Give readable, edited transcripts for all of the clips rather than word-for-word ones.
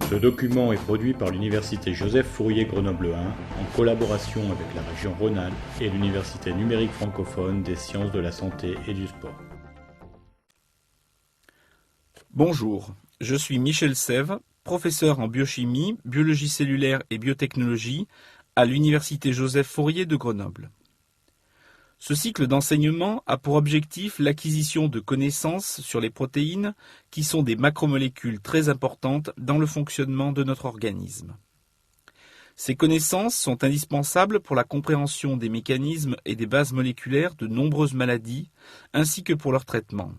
Ce document est produit par l'Université Joseph Fourier Grenoble 1 en collaboration avec la région Rhône-Alpes et l'Université numérique francophone des sciences de la santé et du sport. Bonjour, je suis Michel Sève, professeur en biochimie, biologie cellulaire et biotechnologie à l'Université Joseph Fourier de Grenoble. Ce cycle d'enseignement a pour objectif l'acquisition de connaissances sur les protéines qui sont des macromolécules très importantes dans le fonctionnement de notre organisme. Ces connaissances sont indispensables pour la compréhension des mécanismes et des bases moléculaires de nombreuses maladies, ainsi que pour leur traitement.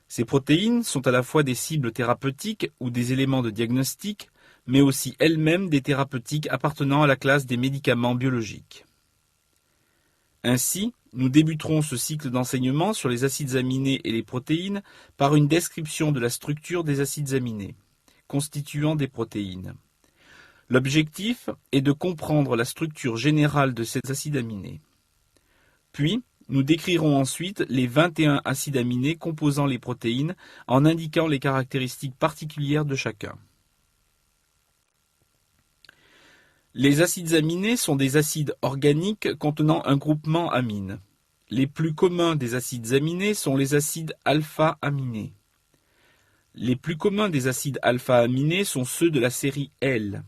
Ces protéines sont à la fois des cibles thérapeutiques ou des éléments de diagnostic, mais aussi elles-mêmes des thérapeutiques appartenant à la classe des médicaments biologiques. Ainsi, nous débuterons ce cycle d'enseignement sur les acides aminés et les protéines par une description de la structure des acides aminés, constituant des protéines. L'objectif est de comprendre la structure générale de ces acides aminés. Puis, nous décrirons ensuite les 21 acides aminés composant les protéines en indiquant les caractéristiques particulières de chacun. Les acides aminés sont des acides organiques contenant un groupement amine. Les plus communs des acides aminés sont les acides alpha-aminés. Les plus communs des acides alpha-aminés sont ceux de la série L.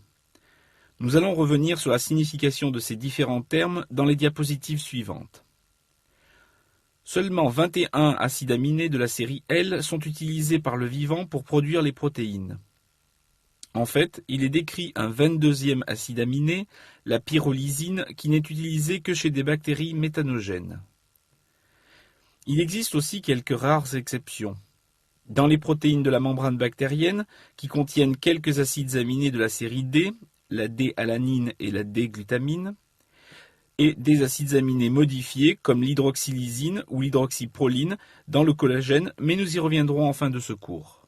Nous allons revenir sur la signification de ces différents termes dans les diapositives suivantes. Seulement 21 acides aminés de la série L sont utilisés par le vivant pour produire les protéines. En fait, il est décrit un 22e acide aminé, la pyrrolysine, qui n'est utilisé que chez des bactéries méthanogènes. Il existe aussi quelques rares exceptions. Dans les protéines de la membrane bactérienne, qui contiennent quelques acides aminés de la série D, la D-alanine et la D-glutamine, et des acides aminés modifiés comme l'hydroxylysine ou l'hydroxyproline dans le collagène, mais nous y reviendrons en fin de ce cours.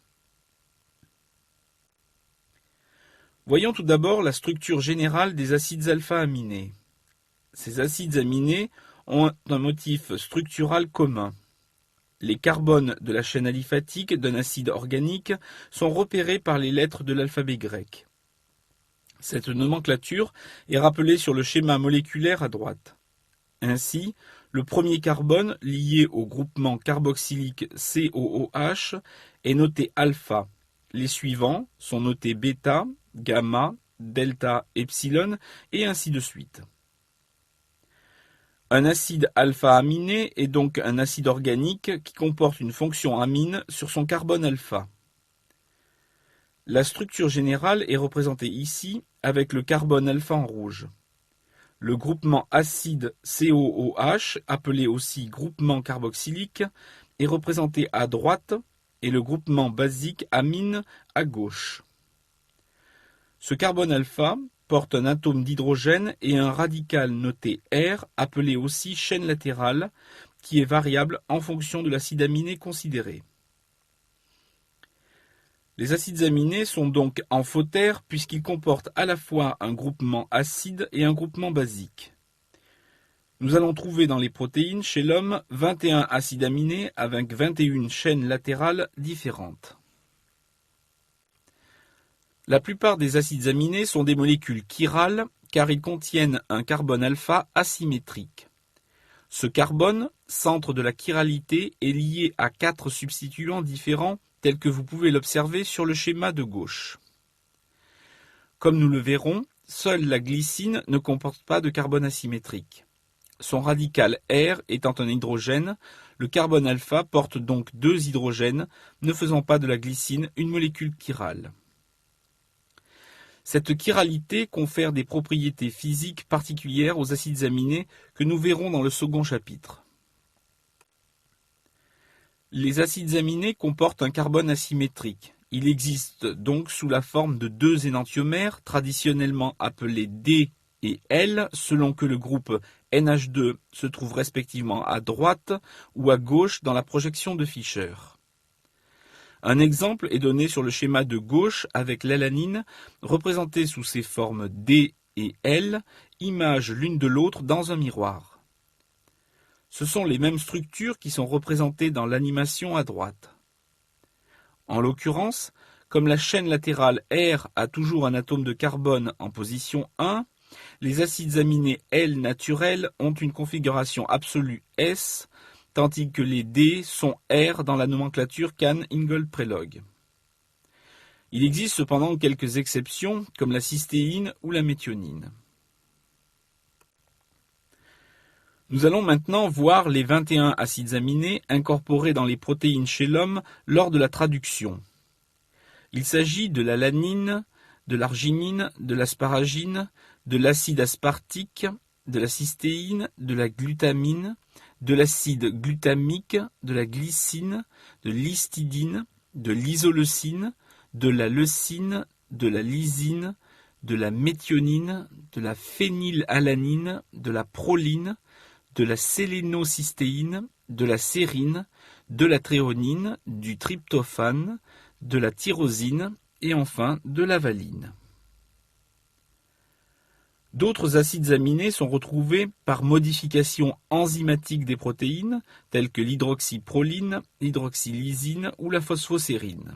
Voyons tout d'abord la structure générale des acides alpha-aminés. Ces acides aminés ont un motif structural commun. Les carbones de la chaîne aliphatique d'un acide organique sont repérés par les lettres de l'alphabet grec. Cette nomenclature est rappelée sur le schéma moléculaire à droite. Ainsi, le premier carbone lié au groupement carboxylique COOH est noté alpha. Les suivants sont notés bêta, gamma, delta, epsilon, et ainsi de suite. Un acide alpha-aminé est donc un acide organique qui comporte une fonction amine sur son carbone alpha. La structure générale est représentée ici avec le carbone alpha en rouge. Le groupement acide COOH, appelé aussi groupement carboxylique, est représenté à droite et le groupement basique amine à gauche. Ce carbone alpha porte un atome d'hydrogène et un radical noté R, appelé aussi chaîne latérale, qui est variable en fonction de l'acide aminé considéré. Les acides aminés sont donc amphotères puisqu'ils comportent à la fois un groupement acide et un groupement basique. Nous allons trouver dans les protéines chez l'homme 21 acides aminés avec 21 chaînes latérales différentes. La plupart des acides aminés sont des molécules chirales car ils contiennent un carbone alpha asymétrique. Ce carbone, centre de la chiralité, est lié à 4 substituants différents tels que vous pouvez l'observer sur le schéma de gauche. Comme nous le verrons, seule la glycine ne comporte pas de carbone asymétrique. Son radical R étant un hydrogène, le carbone alpha porte donc 2 hydrogènes, ne faisant pas de la glycine une molécule chirale. Cette chiralité confère des propriétés physiques particulières aux acides aminés que nous verrons dans le second chapitre. Les acides aminés comportent un carbone asymétrique. Il existe donc sous la forme de 2 énantiomères, traditionnellement appelés D et L, selon que le groupe NH2 se trouve respectivement à droite ou à gauche dans la projection de Fischer. Un exemple est donné sur le schéma de gauche avec l'alanine, représentée sous ses formes D et L, image l'une de l'autre dans un miroir. Ce sont les mêmes structures qui sont représentées dans l'animation à droite. En l'occurrence, comme la chaîne latérale R a toujours un atome de carbone en position 1, les acides aminés L naturels ont une configuration absolue S, tandis que les D sont R dans la nomenclature Cahn-Ingold-Prelog. Il existe cependant quelques exceptions, comme la cystéine ou la méthionine. Nous allons maintenant voir les 21 acides aminés incorporés dans les protéines chez l'homme lors de la traduction. Il s'agit de la lanine, de l'arginine, de l'asparagine, de l'acide aspartique, de la cystéine, de la glutamine, de l'acide glutamique, de la glycine, de l'histidine, de l'isoleucine, de la leucine, de la lysine, de la méthionine, de la phénylalanine, de la proline, de la sélénocystéine, de la sérine, de la thréonine, du tryptophane, de la tyrosine et enfin de la valine. D'autres acides aminés sont retrouvés par modification enzymatique des protéines, telles que l'hydroxyproline, l'hydroxylysine ou la phosphosérine.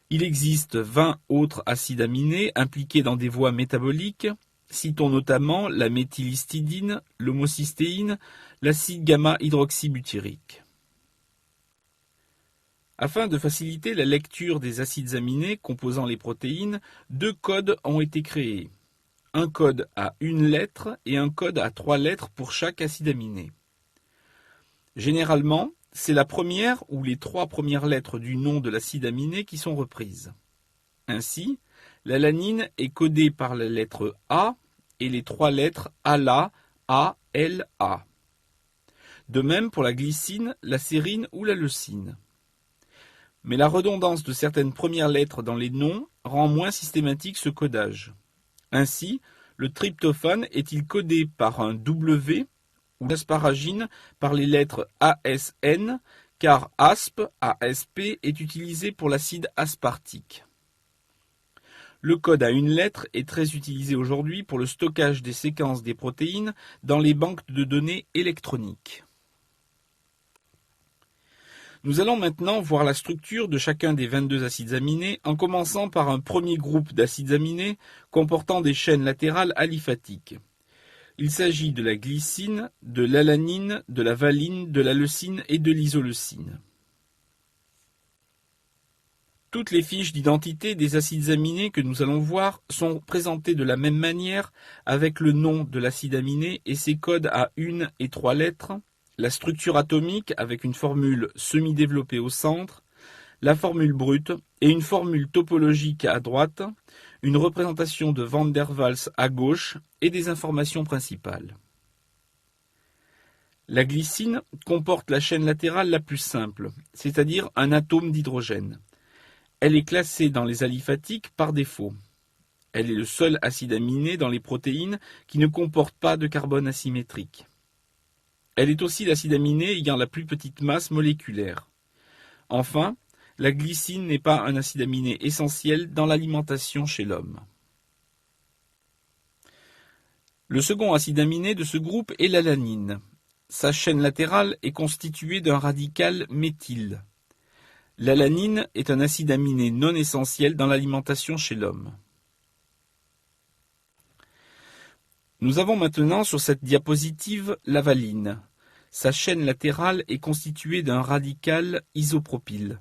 Il existe 20 autres acides aminés impliqués dans des voies métaboliques. Citons notamment la méthylhistidine, l'homocystéine, l'acide gamma-hydroxybutyrique. Afin de faciliter la lecture des acides aminés composant les protéines, 2 codes ont été créés. Un code à 1 lettre et un code à 3 lettres pour chaque acide aminé. Généralement, c'est la première ou les 3 premières lettres du nom de l'acide aminé qui sont reprises. Ainsi, l'alanine est codée par la lettre A et les 3 lettres ALA, A, L, A. De même pour la glycine, la sérine ou la leucine. Mais la redondance de certaines premières lettres dans les noms rend moins systématique ce codage. Ainsi, le tryptophane est-il codé par un W ou l'asparagine par les lettres ASN, car ASP, ASP est utilisé pour l'acide aspartique. Le code à 1 lettre est très utilisé aujourd'hui pour le stockage des séquences des protéines dans les banques de données électroniques. Nous allons maintenant voir la structure de chacun des 22 acides aminés en commençant par un premier groupe d'acides aminés comportant des chaînes latérales aliphatiques. Il s'agit de la glycine, de l'alanine, de la valine, de la leucine et de l'isoleucine. Toutes les fiches d'identité des acides aminés que nous allons voir sont présentées de la même manière avec le nom de l'acide aminé et ses codes à 1 et 3 lettres, la structure atomique avec une formule semi-développée au centre, la formule brute et une formule topologique à droite, une représentation de Van der Waals à gauche et des informations principales. La glycine comporte la chaîne latérale la plus simple, c'est-à-dire un atome d'hydrogène. Elle est classée dans les aliphatiques par défaut. Elle est le seul acide aminé dans les protéines qui ne comporte pas de carbone asymétrique. Elle est aussi l'acide aminé ayant la plus petite masse moléculaire. Enfin, la glycine n'est pas un acide aminé essentiel dans l'alimentation chez l'homme. Le second acide aminé de ce groupe est l'alanine. Sa chaîne latérale est constituée d'un radical méthyle. L'alanine est un acide aminé non essentiel dans l'alimentation chez l'homme. Nous avons maintenant sur cette diapositive la valine. Sa chaîne latérale est constituée d'un radical isopropyle.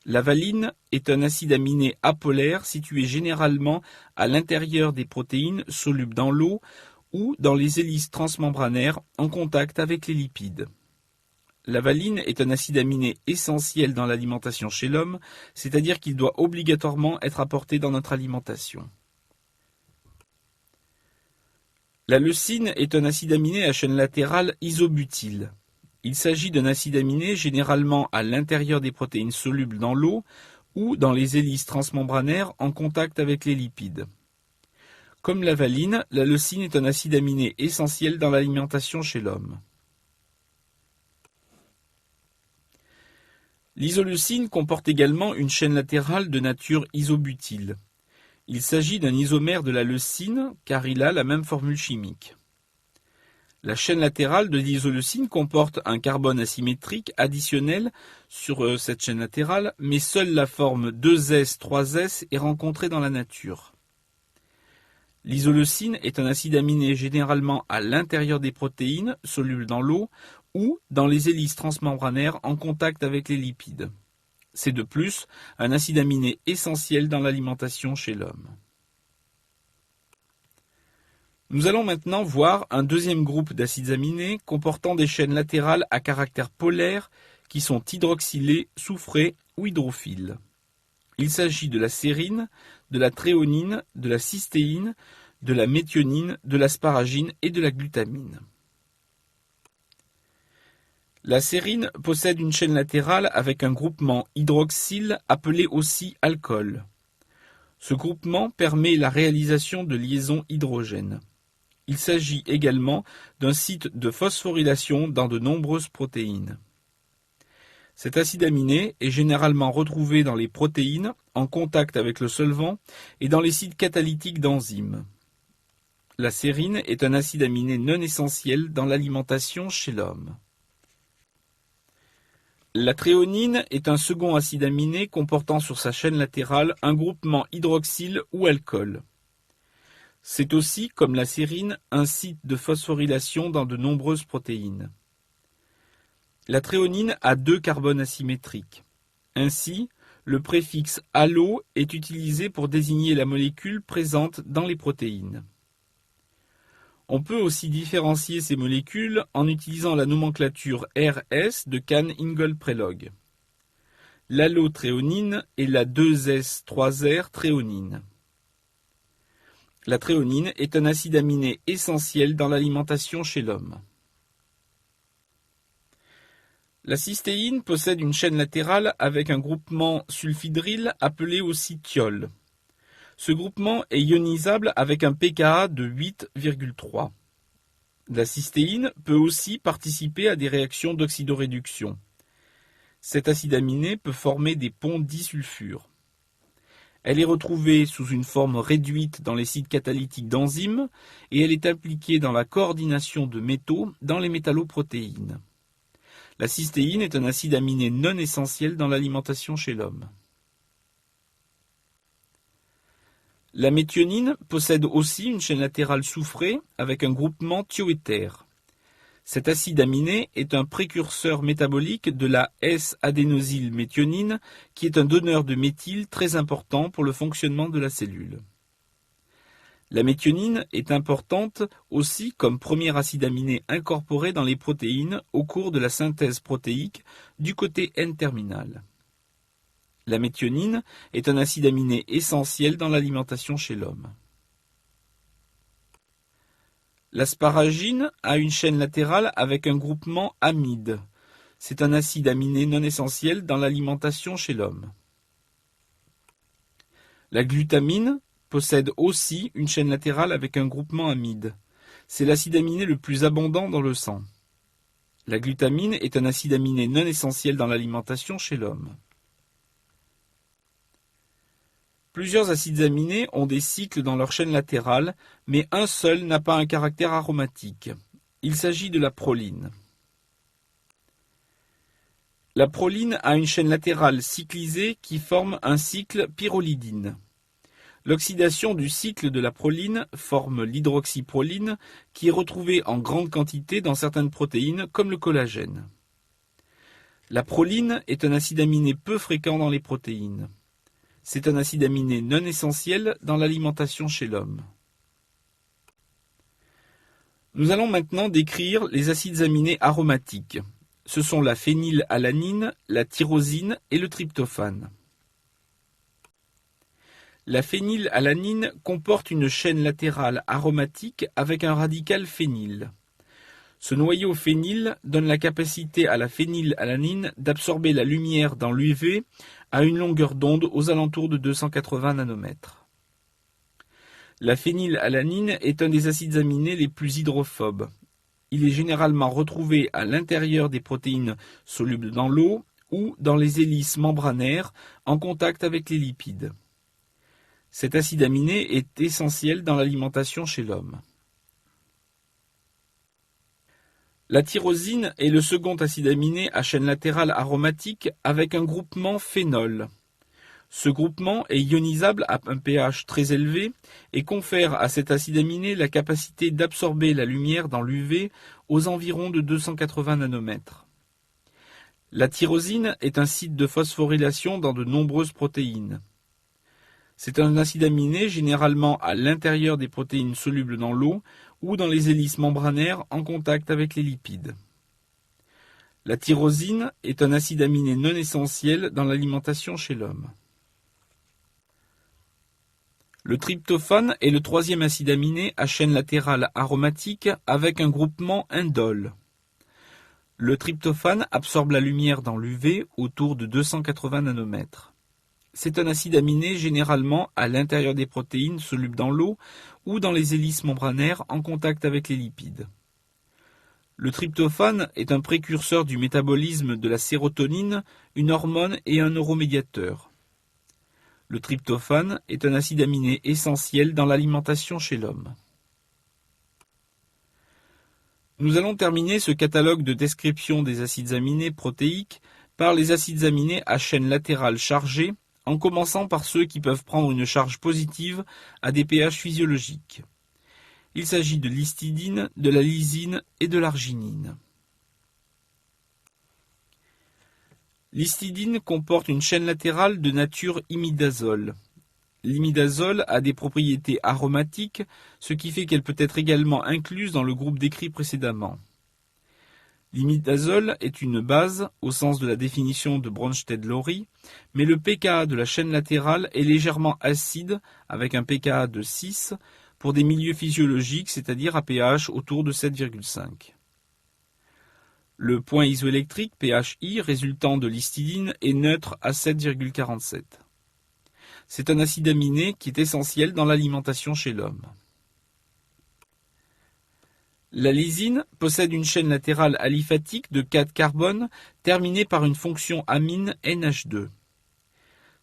La valine est un acide aminé apolaire situé généralement à l'intérieur des protéines solubles dans l'eau ou dans les hélices transmembranaires en contact avec les lipides. La valine est un acide aminé essentiel dans l'alimentation chez l'homme, c'est-à-dire qu'il doit obligatoirement être apporté dans notre alimentation. La leucine est un acide aminé à chaîne latérale isobutyle. Il s'agit d'un acide aminé généralement à l'intérieur des protéines solubles dans l'eau ou dans les hélices transmembranaires en contact avec les lipides. Comme la valine, la leucine est un acide aminé essentiel dans l'alimentation chez l'homme. L'isoleucine comporte également une chaîne latérale de nature isobutyle. Il s'agit d'un isomère de la leucine car il a la même formule chimique. La chaîne latérale de l'isoleucine comporte un carbone asymétrique additionnel sur cette chaîne latérale, mais seule la forme 2S, 3S est rencontrée dans la nature. L'isoleucine est un acide aminé généralement à l'intérieur des protéines, soluble dans l'eau, ou dans les hélices transmembranaires en contact avec les lipides. C'est de plus un acide aminé essentiel dans l'alimentation chez l'homme. Nous allons maintenant voir un deuxième groupe d'acides aminés comportant des chaînes latérales à caractère polaire qui sont hydroxylées, soufrées ou hydrophiles. Il s'agit de la sérine, de la thréonine, de la cystéine, de la méthionine, de l'asparagine et de la glutamine. La sérine possède une chaîne latérale avec un groupement hydroxyle appelé aussi alcool. Ce groupement permet la réalisation de liaisons hydrogènes. Il s'agit également d'un site de phosphorylation dans de nombreuses protéines. Cet acide aminé est généralement retrouvé dans les protéines en contact avec le solvant et dans les sites catalytiques d'enzymes. La sérine est un acide aminé non essentiel dans l'alimentation chez l'homme. La thréonine est un second acide aminé comportant sur sa chaîne latérale un groupement hydroxyle ou alcool. C'est aussi, comme la sérine, un site de phosphorylation dans de nombreuses protéines. La thréonine a 2 carbones asymétriques. Ainsi, le préfixe allo est utilisé pour désigner la molécule présente dans les protéines. On peut aussi différencier ces molécules en utilisant la nomenclature RS de Kahn-Ingold-Prelog. L'allotréonine est la 2S3R thréonine. La thréonine est un acide aminé essentiel dans l'alimentation chez l'homme. La cystéine possède une chaîne latérale avec un groupement sulfhydryl appelé aussi thiol. Ce groupement est ionisable avec un pKa de 8,3. La cystéine peut aussi participer à des réactions d'oxydoréduction. Cet acide aminé peut former des ponts disulfures. Elle est retrouvée sous une forme réduite dans les sites catalytiques d'enzymes et elle est impliquée dans la coordination de métaux dans les métalloprotéines. La cystéine est un acide aminé non essentiel dans l'alimentation chez l'homme. La méthionine possède aussi une chaîne latérale soufrée avec un groupement thioéther. Cet acide aminé est un précurseur métabolique de la S-adénosylméthionine qui est un donneur de méthyle très important pour le fonctionnement de la cellule. La méthionine est importante aussi comme premier acide aminé incorporé dans les protéines au cours de la synthèse protéique du côté N-terminal. La méthionine est un acide aminé essentiel dans l'alimentation chez l'homme. L'asparagine a une chaîne latérale avec un groupement amide. C'est un acide aminé non essentiel dans l'alimentation chez l'homme. La glutamine possède aussi une chaîne latérale avec un groupement amide. C'est l'acide aminé le plus abondant dans le sang. La glutamine est un acide aminé non essentiel dans l'alimentation chez l'homme. Plusieurs acides aminés ont des cycles dans leur chaîne latérale, mais un seul n'a pas un caractère aromatique. Il s'agit de la proline. La proline a une chaîne latérale cyclisée qui forme un cycle pyrrolidine. L'oxydation du cycle de la proline forme l'hydroxyproline qui est retrouvée en grande quantité dans certaines protéines comme le collagène. La proline est un acide aminé peu fréquent dans les protéines. C'est un acide aminé non essentiel dans l'alimentation chez l'homme. Nous allons maintenant décrire les acides aminés aromatiques. Ce sont la phénylalanine, la tyrosine et le tryptophane. La phénylalanine comporte une chaîne latérale aromatique avec un radical phényl. Ce noyau phényl donne la capacité à la phénylalanine d'absorber la lumière dans l'UV à une longueur d'onde aux alentours de 280 nanomètres. La phénylalanine est un des acides aminés les plus hydrophobes. Il est généralement retrouvé à l'intérieur des protéines solubles dans l'eau ou dans les hélices membranaires en contact avec les lipides. Cet acide aminé est essentiel dans l'alimentation chez l'homme. La tyrosine est le second acide aminé à chaîne latérale aromatique avec un groupement phénol. Ce groupement est ionisable à un pH très élevé et confère à cet acide aminé la capacité d'absorber la lumière dans l'UV aux environs de 280 nanomètres. La tyrosine est un site de phosphorylation dans de nombreuses protéines. C'est un acide aminé généralement à l'intérieur des protéines solubles dans l'eau ou dans les hélices membranaires en contact avec les lipides. La tyrosine est un acide aminé non essentiel dans l'alimentation chez l'homme. Le tryptophane est le troisième acide aminé à chaîne latérale aromatique avec un groupement indole. Le tryptophane absorbe la lumière dans l'UV autour de 280 nanomètres. C'est un acide aminé généralement à l'intérieur des protéines solubles dans l'eau ou dans les hélices membranaires en contact avec les lipides. Le tryptophane est un précurseur du métabolisme de la sérotonine, une hormone et un neuromédiateur. Le tryptophane est un acide aminé essentiel dans l'alimentation chez l'homme. Nous allons terminer ce catalogue de description des acides aminés protéiques par les acides aminés à chaîne latérale chargée, en commençant par ceux qui peuvent prendre une charge positive à des pH physiologiques. Il s'agit de l'histidine, de la lysine et de l'arginine. L'histidine comporte une chaîne latérale de nature imidazole. L'imidazole a des propriétés aromatiques, ce qui fait qu'elle peut être également incluse dans le groupe décrit précédemment. L'imidazole est une base, au sens de la définition de Bronsted-Lowry, mais le pKa de la chaîne latérale est légèrement acide, avec un pKa de 6, pour des milieux physiologiques, c'est-à-dire à pH autour de 7,5. Le point isoélectrique pHi résultant de l'histidine est neutre à 7,47. C'est un acide aminé qui est essentiel dans l'alimentation chez l'homme. La lysine possède une chaîne latérale aliphatique de 4 carbones terminée par une fonction amine NH2.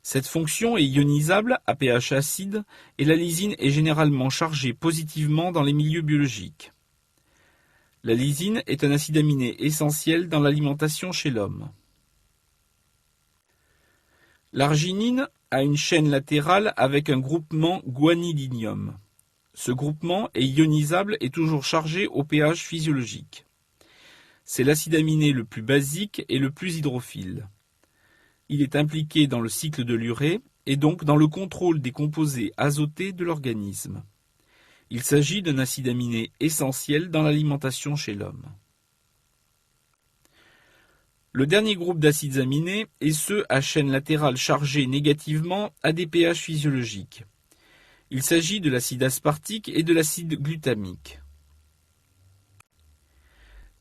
Cette fonction est ionisable à pH acide et la lysine est généralement chargée positivement dans les milieux biologiques. La lysine est un acide aminé essentiel dans l'alimentation chez l'homme. L'arginine a une chaîne latérale avec un groupement guanidinium. Ce groupement est ionisable et toujours chargé au pH physiologique. C'est l'acide aminé le plus basique et le plus hydrophile. Il est impliqué dans le cycle de l'urée et donc dans le contrôle des composés azotés de l'organisme. Il s'agit d'un acide aminé essentiel dans l'alimentation chez l'homme. Le dernier groupe d'acides aminés est ceux à chaîne latérale chargés négativement à des pH physiologiques. Il s'agit de l'acide aspartique et de l'acide glutamique.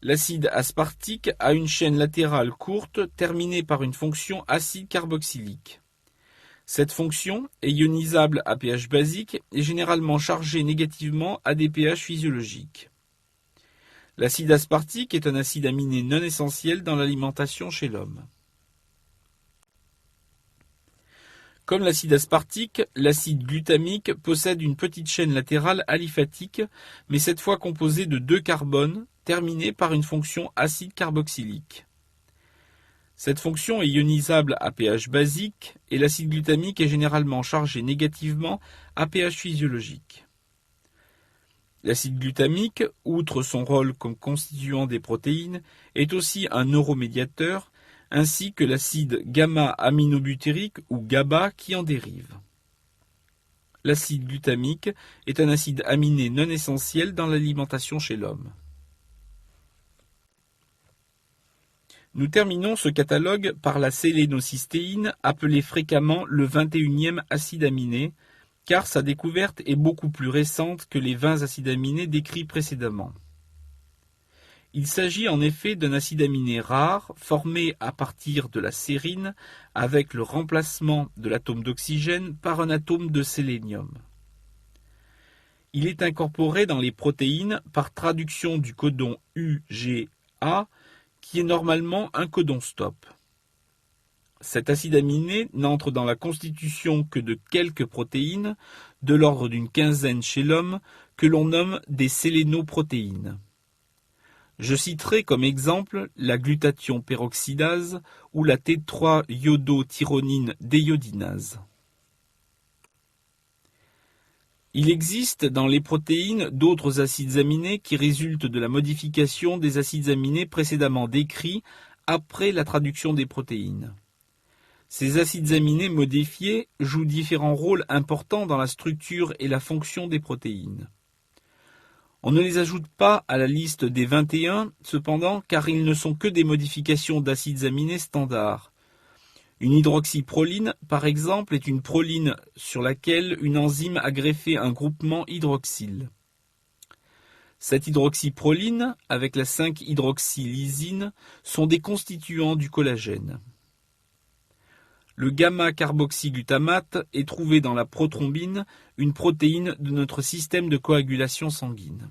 L'acide aspartique a une chaîne latérale courte terminée par une fonction acide carboxylique. Cette fonction est ionisable à pH basique et généralement chargée négativement à des pH physiologiques. L'acide aspartique est un acide aminé non essentiel dans l'alimentation chez l'homme. Comme l'acide aspartique, l'acide glutamique possède une petite chaîne latérale aliphatique, mais cette fois composée de 2 carbones, terminée par une fonction acide carboxylique. Cette fonction est ionisable à pH basique et l'acide glutamique est généralement chargé négativement à pH physiologique. L'acide glutamique, outre son rôle comme constituant des protéines, est aussi un neuromédiateur, ainsi que l'acide gamma-aminobutyrique ou GABA qui en dérive. L'acide glutamique est un acide aminé non essentiel dans l'alimentation chez l'homme. Nous terminons ce catalogue par la sélénocystéine, appelée fréquemment le 21e acide aminé, car sa découverte est beaucoup plus récente que les 20 acides aminés décrits précédemment. Il s'agit en effet d'un acide aminé rare, formé à partir de la sérine, avec le remplacement de l'atome d'oxygène par un atome de sélénium. Il est incorporé dans les protéines par traduction du codon UGA, qui est normalement un codon stop. Cet acide aminé n'entre dans la constitution que de quelques protéines, de l'ordre d'une quinzaine chez l'homme, que l'on nomme des sélénoprotéines. Je citerai comme exemple la glutathion peroxydase ou la T3-iodotyronine déiodinase. Il existe dans les protéines d'autres acides aminés qui résultent de la modification des acides aminés précédemment décrits après la traduction des protéines. Ces acides aminés modifiés jouent différents rôles importants dans la structure et la fonction des protéines. On ne les ajoute pas à la liste des 21, cependant, car ils ne sont que des modifications d'acides aminés standards. Une hydroxyproline, par exemple, est une proline sur laquelle une enzyme a greffé un groupement hydroxyle. Cette hydroxyproline, avec la 5-hydroxylysine, sont des constituants du collagène. Le gamma-carboxyglutamate est trouvé dans la prothrombine, une protéine de notre système de coagulation sanguine.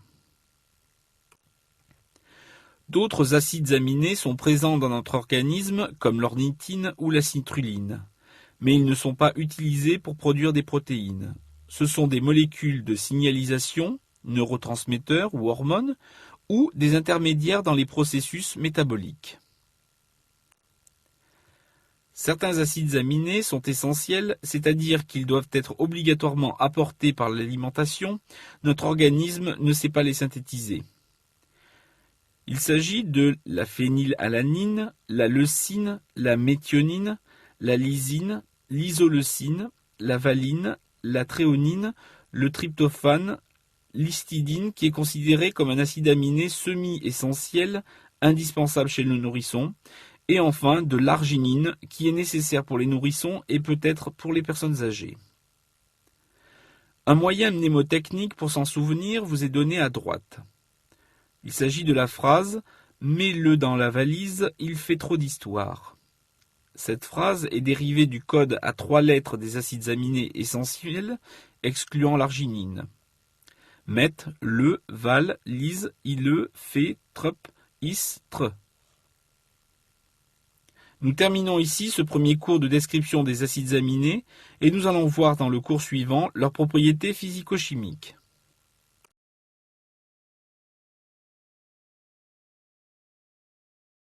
D'autres acides aminés sont présents dans notre organisme, comme l'ornithine ou la citruline, mais ils ne sont pas utilisés pour produire des protéines. Ce sont des molécules de signalisation, neurotransmetteurs ou hormones, ou des intermédiaires dans les processus métaboliques. Certains acides aminés sont essentiels, c'est-à-dire qu'ils doivent être obligatoirement apportés par l'alimentation. Notre organisme ne sait pas les synthétiser. Il s'agit de la phénylalanine, la leucine, la méthionine, la lysine, l'isoleucine, la valine, la thréonine, le tryptophane, l'histidine qui est considéré comme un acide aminé semi-essentiel, indispensable chez le nourrisson, et enfin de l'arginine qui est nécessaire pour les nourrissons et peut-être pour les personnes âgées. Un moyen mnémotechnique pour s'en souvenir vous est donné à droite. Il s'agit de la phrase « Mets-le dans la valise, il fait trop d'histoire ». Cette phrase est dérivée du code à 3 lettres des acides aminés essentiels, excluant l'arginine. Met, le, val, lise, ile, fait, trup, is, tre. Nous terminons ici ce premier cours de description des acides aminés et nous allons voir dans le cours suivant leurs propriétés physico-chimiques.